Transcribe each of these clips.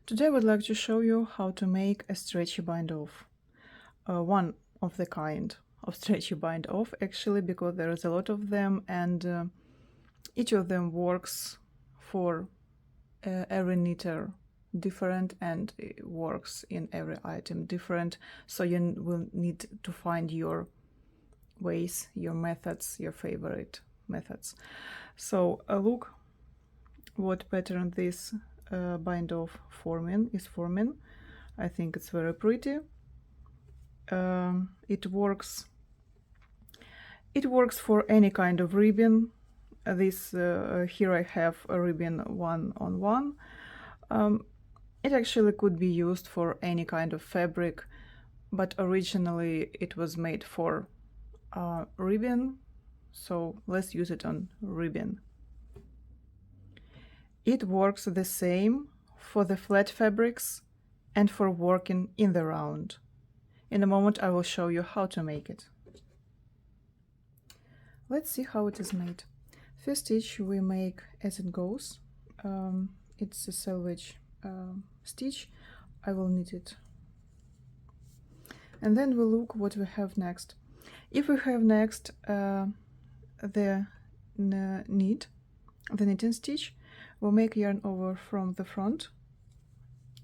Today I would like to show you how to make a stretchy bind-off. One of the kind of stretchy bind-off, actually, because there is a lot of them, and each of them works for every knitter different, and it works in every item different. So you will need to find your ways, your methods, your favorite methods. So look what pattern this bind-off is forming. I think it's very pretty. It works for any kind of ribbon. This here I have a ribbon 1-on-1. It actually could be used for any kind of fabric, but originally it was made for ribbon, so let's use it on ribbon. It works the same for the flat fabrics and for working in the round. In a moment I will show you how to make it. Let's see how it is made. First stitch we make as it goes. It's a selvage stitch. I will knit it. And then we'll look what we have next. If we have next the knitting stitch, we'll make yarn over from the front,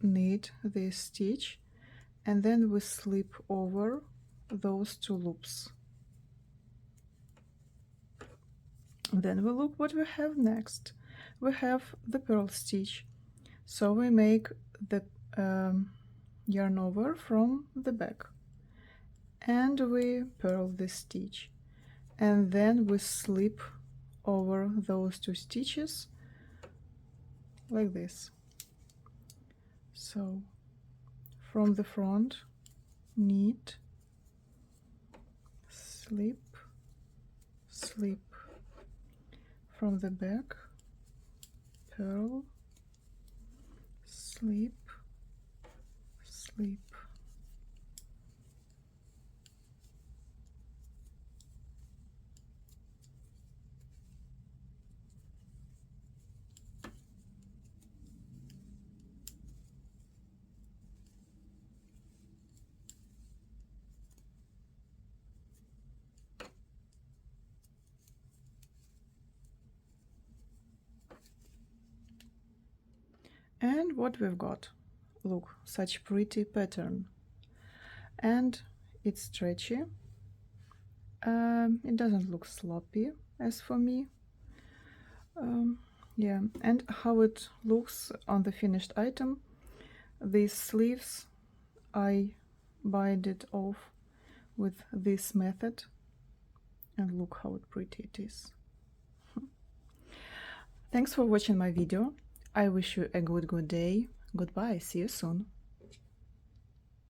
knit this stitch, and then we slip over those two loops. Then we'll look what we have next. We have the purl stitch. So we make the yarn over from the back, and we purl this stitch, and then we slip over those two stitches like this. So from the front, knit, slip, slip. From the back, purl, slip, slip. And what we've got, look, such pretty pattern, and it's stretchy. It doesn't look sloppy as for me. Yeah, and how it looks on the finished item. These sleeves I bind it off with this method, and look how pretty it is. Thanks for watching my video. I wish you a good day. Goodbye. See you soon.